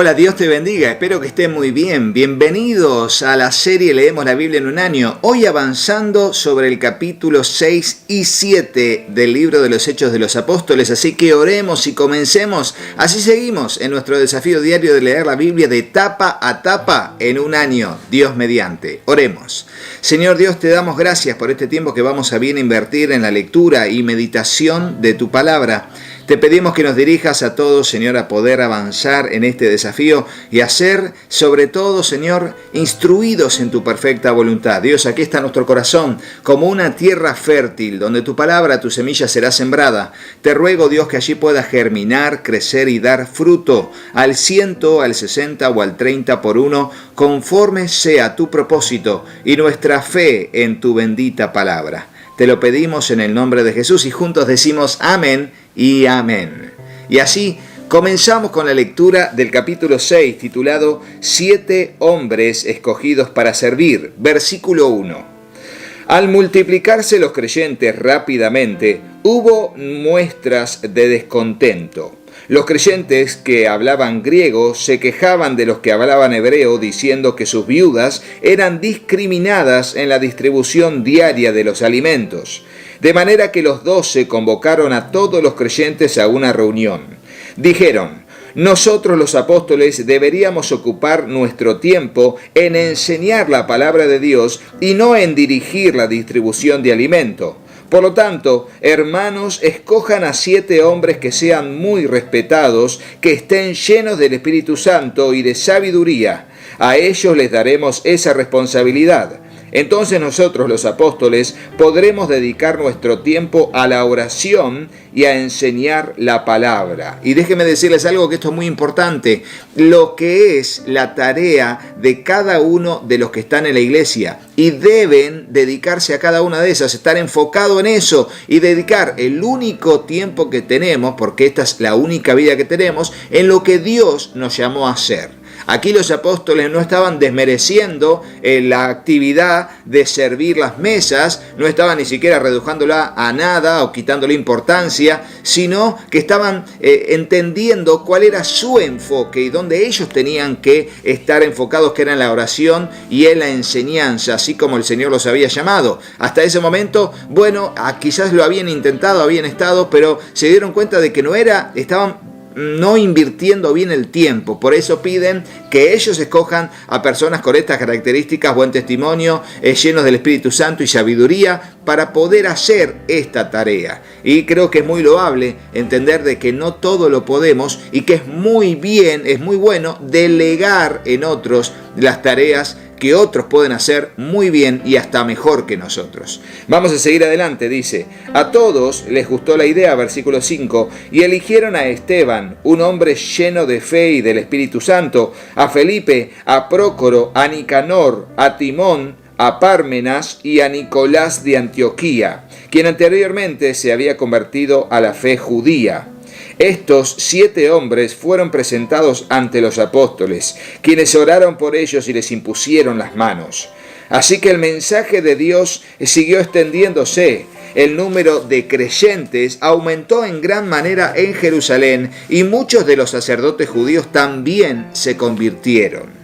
Hola, Dios te bendiga, espero que estés muy bien. Bienvenidos a la serie Leemos la Biblia en un año. Hoy avanzando sobre el capítulo 6 y 7 del libro de los Hechos de los Apóstoles. Así que oremos y comencemos. Así seguimos en nuestro desafío diario de leer la Biblia de tapa a tapa en un año, Dios mediante. Oremos. Señor Dios, te damos gracias por este tiempo que vamos a bien invertir en la lectura y meditación de tu palabra. Te pedimos que nos dirijas a todos, Señor, a poder avanzar en este desafío y a ser, sobre todo, Señor, instruidos en tu perfecta voluntad. Dios, aquí está nuestro corazón como una tierra fértil, donde tu palabra, tu semilla será sembrada. Te ruego, Dios, que allí pueda germinar, crecer y dar fruto al 100, al 60 o al 30 por uno, conforme sea tu propósito y nuestra fe en tu bendita palabra. Te lo pedimos en el nombre de Jesús y juntos decimos amén y amén. Y así comenzamos con la lectura del capítulo 6 titulado 7 hombres escogidos para servir, versículo 1. Al multiplicarse los creyentes rápidamente, hubo muestras de descontento. Los creyentes que hablaban griego se quejaban de los que hablaban hebreo, diciendo que sus viudas eran discriminadas en la distribución diaria de los alimentos. De manera que los 12 convocaron a todos los creyentes a una reunión. Dijeron: nosotros los apóstoles deberíamos ocupar nuestro tiempo en enseñar la palabra de Dios y no en dirigir la distribución de alimento. Por lo tanto, hermanos, escojan a 7 hombres que sean muy respetados, que estén llenos del Espíritu Santo y de sabiduría. A ellos les daremos esa responsabilidad. Entonces nosotros, los apóstoles, podremos dedicar nuestro tiempo a la oración y a enseñar la palabra. Y déjenme decirles algo, que esto es muy importante. Lo que es la tarea de cada uno de los que están en la iglesia. Y deben dedicarse a cada una de esas, estar enfocado en eso y dedicar el único tiempo que tenemos, porque esta es la única vida que tenemos, en lo que Dios nos llamó a hacer. Aquí los apóstoles no estaban desmereciendo la actividad de servir las mesas, no estaban ni siquiera redujándola a nada o quitándole importancia, sino que estaban entendiendo cuál era su enfoque y dónde ellos tenían que estar enfocados, que era en la oración y en la enseñanza, así como el Señor los había llamado. Hasta ese momento, bueno, quizás lo habían intentado, habían estado, pero se dieron cuenta de que estaban no invirtiendo bien el tiempo. Por eso piden que ellos escojan a personas con estas características, buen testimonio, llenos del Espíritu Santo y sabiduría, para poder hacer esta tarea. Y creo que es muy loable entender de que no todo lo podemos y que es muy bueno delegar en otros las tareas que otros pueden hacer muy bien y hasta mejor que nosotros. Vamos a seguir adelante, dice: a todos les gustó la idea, versículo 5, y eligieron a Esteban, un hombre lleno de fe y del Espíritu Santo, a Felipe, a Prócoro, a Nicanor, a Timón, a Pármenas y a Nicolás de Antioquía, quien anteriormente se había convertido a la fe judía. Estos 7 hombres fueron presentados ante los apóstoles, quienes oraron por ellos y les impusieron las manos. Así que el mensaje de Dios siguió extendiéndose. El número de creyentes aumentó en gran manera en Jerusalén y muchos de los sacerdotes judíos también se convirtieron.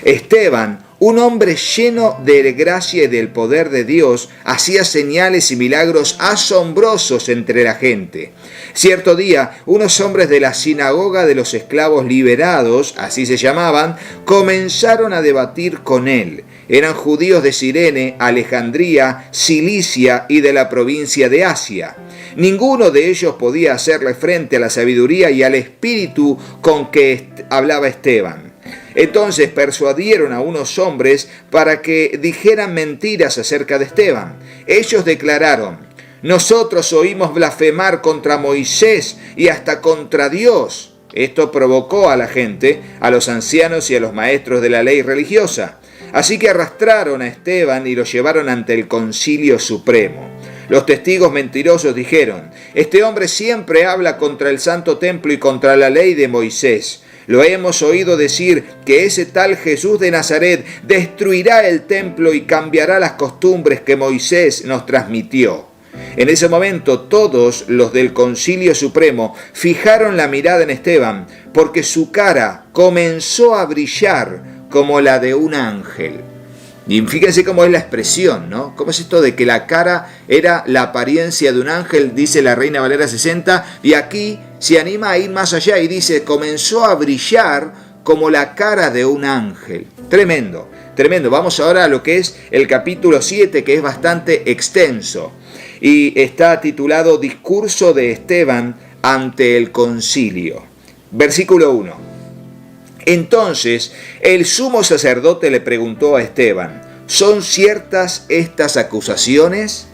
Esteban, un hombre lleno de gracia y del poder de Dios, hacía señales y milagros asombrosos entre la gente. Cierto día, unos hombres de la sinagoga de los esclavos liberados, así se llamaban, comenzaron a debatir con él. Eran judíos de Cirene, Alejandría, Cilicia y de la provincia de Asia. Ninguno de ellos podía hacerle frente a la sabiduría y al espíritu con que hablaba Esteban. Entonces persuadieron a unos hombres para que dijeran mentiras acerca de Esteban. Ellos declararon: nosotros oímos blasfemar contra Moisés y hasta contra Dios. Esto provocó a la gente, a los ancianos y a los maestros de la ley religiosa. Así que arrastraron a Esteban y lo llevaron ante el Concilio Supremo. Los testigos mentirosos dijeron: este hombre siempre habla contra el Santo Templo y contra la ley de Moisés. Lo hemos oído decir que ese tal Jesús de Nazaret destruirá el templo y cambiará las costumbres que Moisés nos transmitió. En ese momento todos los del Concilio Supremo fijaron la mirada en Esteban, porque su cara comenzó a brillar como la de un ángel. Y fíjense cómo es la expresión, ¿no? ¿Cómo es esto de que la cara era la apariencia de un ángel? Dice la Reina Valera 60, y aquí se anima a ir más allá y dice, comenzó a brillar como la cara de un ángel. Tremendo, tremendo. Vamos ahora a lo que es el capítulo 7, que es bastante extenso. Y está titulado Discurso de Esteban ante el concilio. Versículo 1. Entonces el sumo sacerdote le preguntó a Esteban, ¿son ciertas estas acusaciones?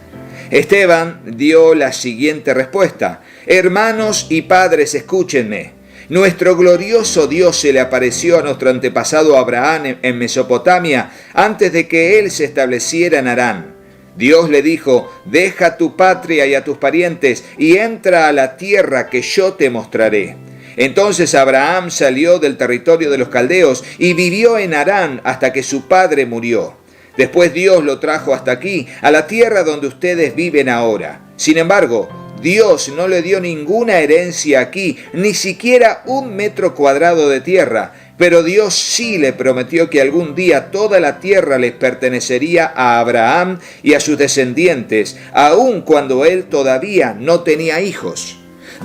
Esteban dio la siguiente respuesta, hermanos y padres, escúchenme. Nuestro glorioso Dios se le apareció a nuestro antepasado Abraham en Mesopotamia antes de que él se estableciera en Harán. Dios le dijo, deja tu patria y a tus parientes y entra a la tierra que yo te mostraré. Entonces Abraham salió del territorio de los caldeos y vivió en Harán hasta que su padre murió. Después Dios lo trajo hasta aquí, a la tierra donde ustedes viven ahora. Sin embargo, Dios no le dio ninguna herencia aquí, ni siquiera 1 metro cuadrado de tierra, pero Dios sí le prometió que algún día toda la tierra les pertenecería a Abraham y a sus descendientes, aun cuando él todavía no tenía hijos.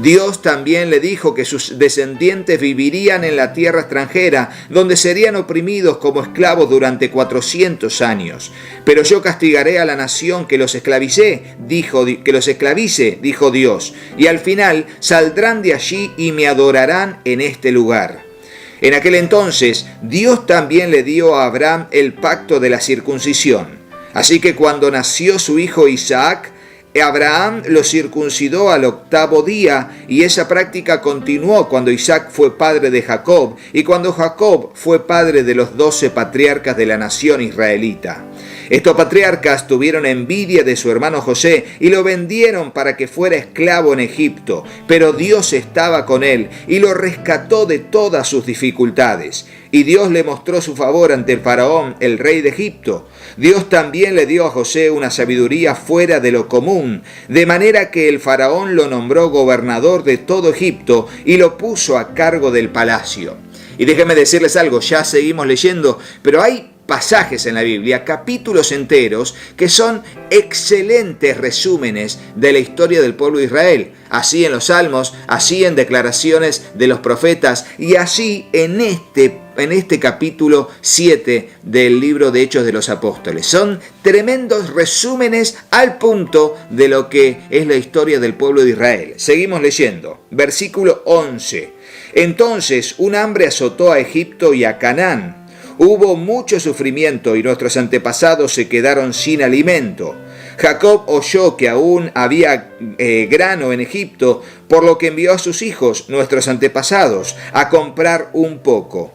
Dios también le dijo que sus descendientes vivirían en la tierra extranjera, donde serían oprimidos como esclavos durante 400 años. Pero yo castigaré a la nación que los esclavice, dijo Dios, y al final saldrán de allí y me adorarán en este lugar. En aquel entonces, Dios también le dio a Abraham el pacto de la circuncisión. Así que cuando nació su hijo Isaac, Abraham lo circuncidó al 8º día y esa práctica continuó cuando Isaac fue padre de Jacob y cuando Jacob fue padre de los 12 patriarcas de la nación israelita. Estos patriarcas tuvieron envidia de su hermano José y lo vendieron para que fuera esclavo en Egipto, pero Dios estaba con él y lo rescató de todas sus dificultades. Y Dios le mostró su favor ante el faraón, el rey de Egipto. Dios también le dio a José una sabiduría fuera de lo común, de manera que el faraón lo nombró gobernador de todo Egipto y lo puso a cargo del palacio. Y déjenme decirles algo, ya seguimos leyendo, pero hay pasajes en la Biblia, capítulos enteros, que son excelentes resúmenes de la historia del pueblo de Israel. Así en los Salmos, así en declaraciones de los profetas y así en este capítulo 7 del libro de Hechos de los Apóstoles. Son tremendos resúmenes al punto de lo que es la historia del pueblo de Israel. Seguimos leyendo. Versículo 11. Entonces un hambre azotó a Egipto y a Canaán. Hubo mucho sufrimiento y nuestros antepasados se quedaron sin alimento. Jacob oyó que aún había grano en Egipto, por lo que envió a sus hijos, nuestros antepasados, a comprar un poco.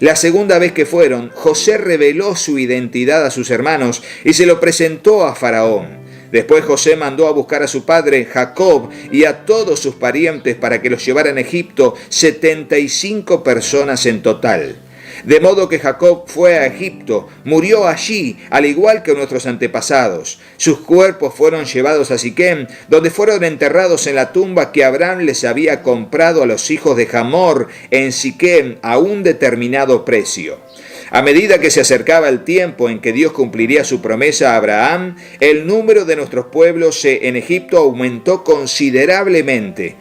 La segunda vez que fueron, José reveló su identidad a sus hermanos y se lo presentó a Faraón. Después José mandó a buscar a su padre Jacob y a todos sus parientes para que los llevaran a Egipto, 75 personas en total. De modo que Jacob fue a Egipto, murió allí, al igual que nuestros antepasados. Sus cuerpos fueron llevados a Siquem, donde fueron enterrados en la tumba que Abraham les había comprado a los hijos de Hamor en Siquem a un determinado precio. A medida que se acercaba el tiempo en que Dios cumpliría su promesa a Abraham, el número de nuestros pueblos en Egipto aumentó considerablemente.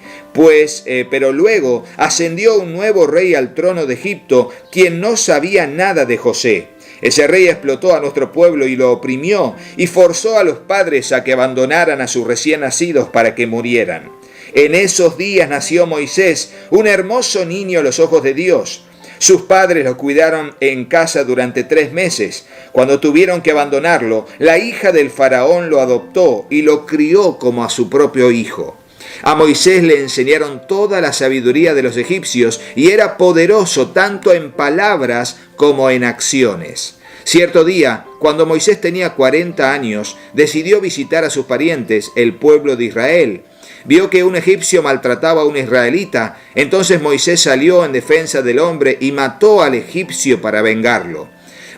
Pero luego ascendió un nuevo rey al trono de Egipto, quien no sabía nada de José. Ese rey explotó a nuestro pueblo y lo oprimió, y forzó a los padres a que abandonaran a sus recién nacidos para que murieran. En esos días nació Moisés, un hermoso niño a los ojos de Dios. Sus padres lo cuidaron en casa durante 3 meses. Cuando tuvieron que abandonarlo, la hija del faraón lo adoptó y lo crió como a su propio hijo. A Moisés le enseñaron toda la sabiduría de los egipcios y era poderoso tanto en palabras como en acciones. Cierto día, cuando Moisés tenía 40 años, decidió visitar a sus parientes, el pueblo de Israel. Vio que un egipcio maltrataba a un israelita, entonces Moisés salió en defensa del hombre y mató al egipcio para vengarlo.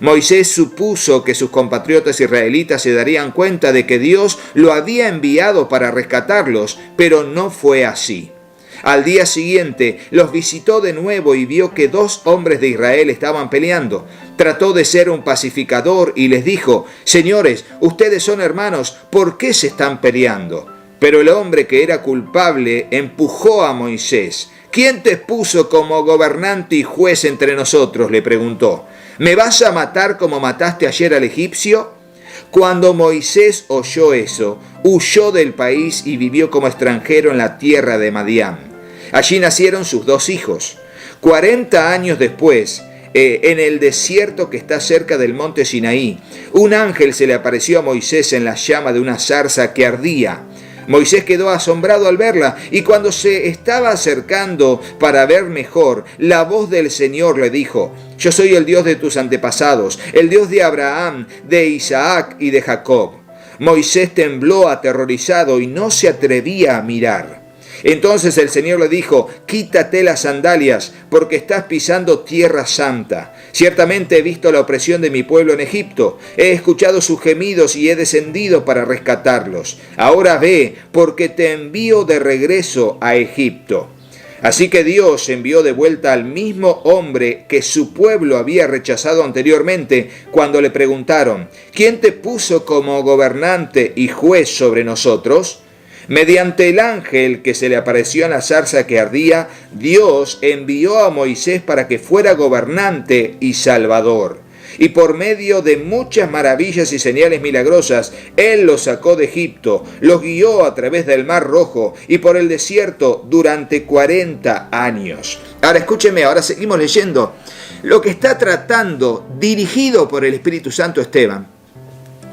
Moisés supuso que sus compatriotas israelitas se darían cuenta de que Dios lo había enviado para rescatarlos, pero no fue así. Al día siguiente los visitó de nuevo y vio que 2 hombres de Israel estaban peleando. Trató de ser un pacificador y les dijo: «Señores, ustedes son hermanos, ¿por qué se están peleando?». Pero el hombre que era culpable empujó a Moisés. «¿Quién te puso como gobernante y juez entre nosotros?», le preguntó. «¿Me vas a matar como mataste ayer al egipcio?». Cuando Moisés oyó eso, huyó del país y vivió como extranjero en la tierra de Madián. Allí nacieron sus 2 hijos. 40 años después, en el desierto que está cerca del monte Sinaí, un ángel se le apareció a Moisés en la llama de una zarza que ardía. Moisés quedó asombrado al verla, y cuando se estaba acercando para ver mejor, la voz del Señor le dijo: «Yo soy el Dios de tus antepasados, el Dios de Abraham, de Isaac y de Jacob». Moisés tembló aterrorizado y no se atrevía a mirar. Entonces el Señor le dijo: «Quítate las sandalias, porque estás pisando tierra santa. Ciertamente he visto la opresión de mi pueblo en Egipto, he escuchado sus gemidos y he descendido para rescatarlos. Ahora ve, porque te envío de regreso a Egipto». Así que Dios envió de vuelta al mismo hombre que su pueblo había rechazado anteriormente cuando le preguntaron: «¿Quién te puso como gobernante y juez sobre nosotros?». Mediante el ángel que se le apareció en la zarza que ardía, Dios envió a Moisés para que fuera gobernante y salvador. Y por medio de muchas maravillas y señales milagrosas, Él los sacó de Egipto, los guió a través del Mar Rojo y por el desierto durante 40 años. Ahora escúcheme, ahora seguimos leyendo lo que está tratando, dirigido por el Espíritu Santo Esteban.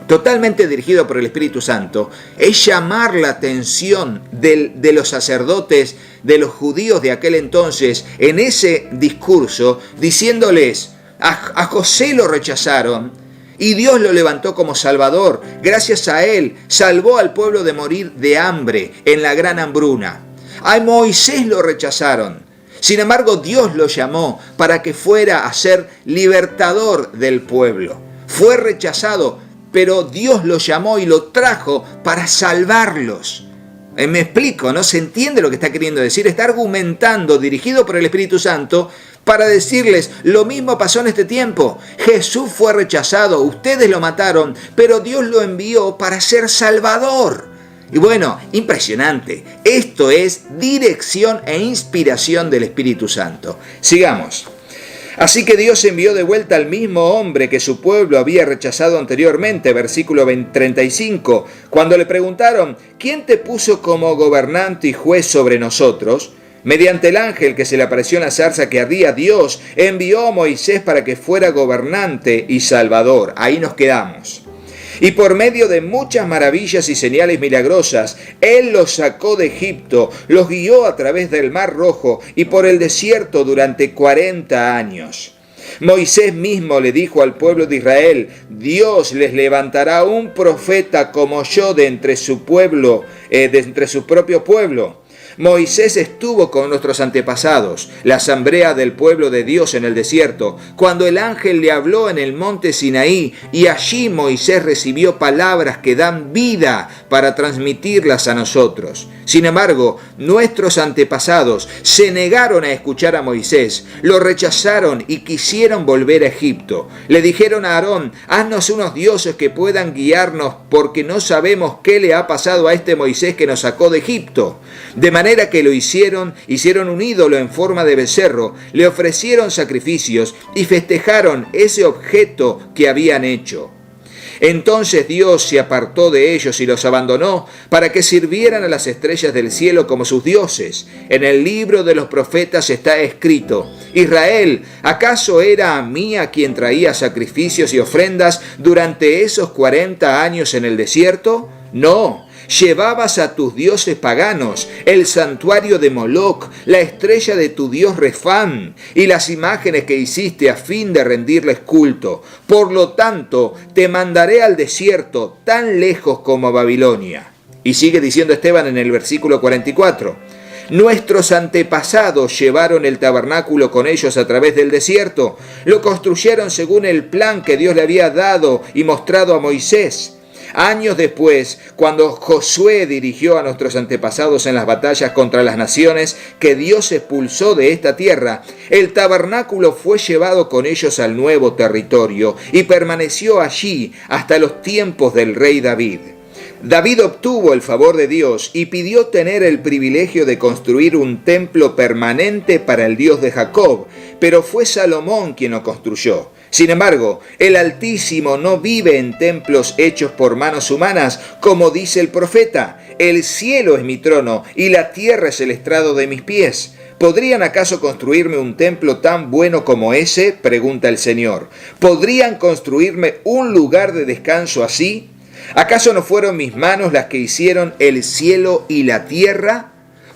Totalmente dirigido por el Espíritu Santo, es llamar la atención de los sacerdotes, de los judíos de aquel entonces, en ese discurso, diciéndoles: a José lo rechazaron y Dios lo levantó como Salvador. Gracias a él salvó al pueblo de morir de hambre en la gran hambruna. A Moisés lo rechazaron. Sin embargo, Dios lo llamó para que fuera a ser libertador del pueblo. Fue rechazado, pero Dios lo llamó y lo trajo para salvarlos. Me explico, ¿no? ¿Se entiende lo que está queriendo decir? Está argumentando, dirigido por el Espíritu Santo, para decirles: lo mismo pasó en este tiempo. Jesús fue rechazado, ustedes lo mataron, pero Dios lo envió para ser Salvador. Y bueno, impresionante. Esto es dirección e inspiración del Espíritu Santo. Sigamos. Así que Dios envió de vuelta al mismo hombre que su pueblo había rechazado anteriormente, versículo 35, cuando le preguntaron: ¿quién te puso como gobernante y juez sobre nosotros? Mediante el ángel que se le apareció en la zarza que ardía, Dios envió a Moisés para que fuera gobernante y salvador. Ahí nos quedamos. Y por medio de muchas maravillas y señales milagrosas, Él los sacó de Egipto, los guió a través del Mar Rojo y por el desierto durante 40 años. Moisés mismo le dijo al pueblo de Israel: Dios les levantará un profeta como yo de entre su pueblo, de entre su propio pueblo. Moisés estuvo con nuestros antepasados, la asamblea del pueblo de Dios en el desierto, cuando el ángel le habló en el monte Sinaí, y allí Moisés recibió palabras que dan vida para transmitirlas a nosotros. Sin embargo, nuestros antepasados se negaron a escuchar a Moisés, lo rechazaron y quisieron volver a Egipto. Le dijeron a Aarón: haznos unos dioses que puedan guiarnos, porque no sabemos qué le ha pasado a este Moisés que nos sacó de Egipto. De manera que lo hicieron un ídolo en forma de becerro, le ofrecieron sacrificios y festejaron ese objeto que habían hecho. Entonces Dios se apartó de ellos y los abandonó para que sirvieran a las estrellas del cielo como sus dioses. En el libro de los profetas está escrito: Israel, ¿acaso era a mí a quien traía sacrificios y ofrendas durante esos 40 años en el desierto? No. Llevabas a tus dioses paganos, el santuario de Moloc, la estrella de tu dios Refán, y las imágenes que hiciste a fin de rendirles culto. Por lo tanto, te mandaré al desierto, tan lejos como a Babilonia. Y sigue diciendo Esteban en el versículo 44. Nuestros antepasados llevaron el tabernáculo con ellos a través del desierto. Lo construyeron según el plan que Dios le había dado y mostrado a Moisés. Años después, cuando Josué dirigió a nuestros antepasados en las batallas contra las naciones que Dios expulsó de esta tierra, el tabernáculo fue llevado con ellos al nuevo territorio y permaneció allí hasta los tiempos del rey David. David obtuvo el favor de Dios y pidió tener el privilegio de construir un templo permanente para el Dios de Jacob, pero fue Salomón quien lo construyó. Sin embargo, el Altísimo no vive en templos hechos por manos humanas, como dice el profeta: el cielo es mi trono y la tierra es el estrado de mis pies. ¿Podrían acaso construirme un templo tan bueno como ese?, pregunta el Señor. ¿Podrían construirme un lugar de descanso así? ¿Acaso no fueron mis manos las que hicieron el cielo y la tierra?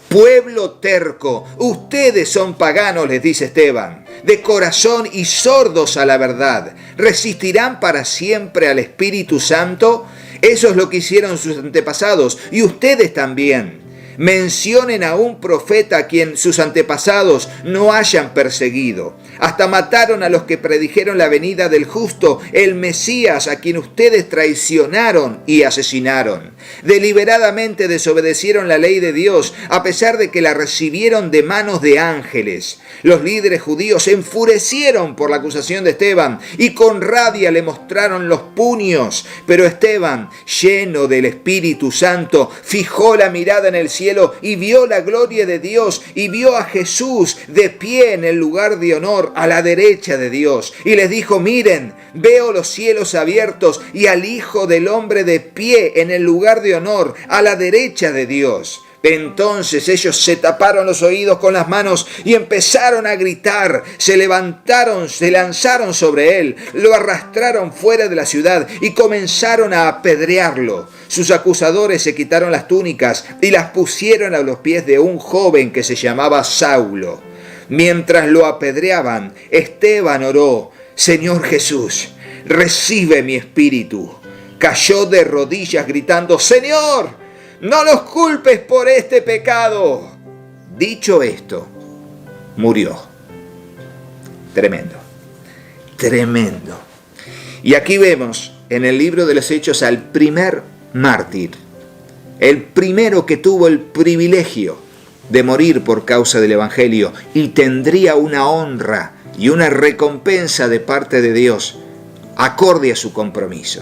Pueblo terco, ustedes son paganos, les dice Esteban, de corazón y sordos a la verdad. ¿Resistirán para siempre al Espíritu Santo? Eso es lo que hicieron sus antepasados, y ustedes también. Mencionen a un profeta a quien sus antepasados no hayan perseguido. Hasta mataron a los que predijeron la venida del justo, el Mesías, a quien ustedes traicionaron y asesinaron. Deliberadamente desobedecieron la ley de Dios, a pesar de que la recibieron de manos de ángeles. Los líderes judíos se enfurecieron por la acusación de Esteban y con rabia le mostraron los puños. Pero Esteban, lleno del Espíritu Santo, fijó la mirada en el cielo y vio la gloria de Dios y vio a Jesús de pie en el lugar de honor a la derecha de Dios. Y les dijo: miren, veo los cielos abiertos y al Hijo del Hombre de pie en el lugar de honor a la derecha de Dios. Entonces ellos se taparon los oídos con las manos y empezaron a gritar. Se levantaron, se lanzaron sobre él, lo arrastraron fuera de la ciudad y comenzaron a apedrearlo. Sus acusadores se quitaron las túnicas y las pusieron a los pies de un joven que se llamaba Saulo. Mientras lo apedreaban, Esteban oró: Señor Jesús, recibe mi espíritu. Cayó de rodillas gritando: Señor, no los culpes por este pecado. Dicho esto, murió. Tremendo, tremendo. Y aquí vemos en el libro de los Hechos al primer mártir, el primero que tuvo el privilegio de morir por causa del Evangelio y tendría una honra y una recompensa de parte de Dios acorde a su compromiso.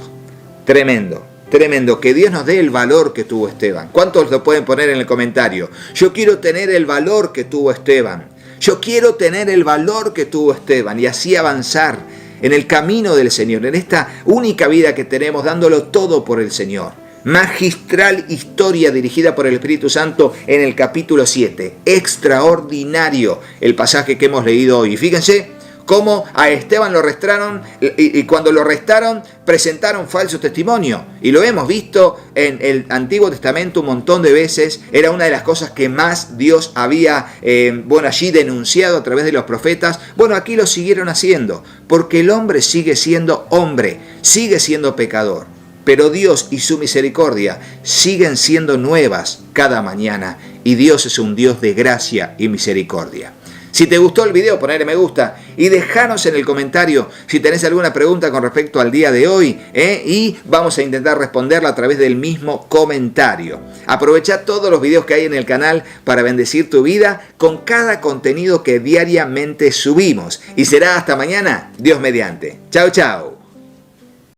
Tremendo. Tremendo, que Dios nos dé el valor que tuvo Esteban. ¿Cuántos lo pueden poner en el comentario? Yo quiero tener el valor que tuvo Esteban. Yo quiero tener el valor que tuvo Esteban y así avanzar en el camino del Señor, en esta única vida que tenemos, dándolo todo por el Señor. Magistral historia dirigida por el Espíritu Santo en el capítulo 7. Extraordinario el pasaje que hemos leído hoy. Fíjense cómo a Esteban lo arrestaron y cuando lo arrestaron presentaron falso testimonio. Y lo hemos visto en el Antiguo Testamento un montón de veces. Era una de las cosas que más Dios había allí denunciado a través de los profetas. Bueno, aquí lo siguieron haciendo, porque el hombre sigue siendo hombre, sigue siendo pecador. Pero Dios y su misericordia siguen siendo nuevas cada mañana. Y Dios es un Dios de gracia y misericordia. Si te gustó el video, ponle me gusta y déjanos en el comentario si tenés alguna pregunta con respecto al día de hoy, y vamos a intentar responderla a través del mismo comentario. Aprovecha todos los videos que hay en el canal para bendecir tu vida con cada contenido que diariamente subimos. Y será hasta mañana, Dios mediante. Chao, chao.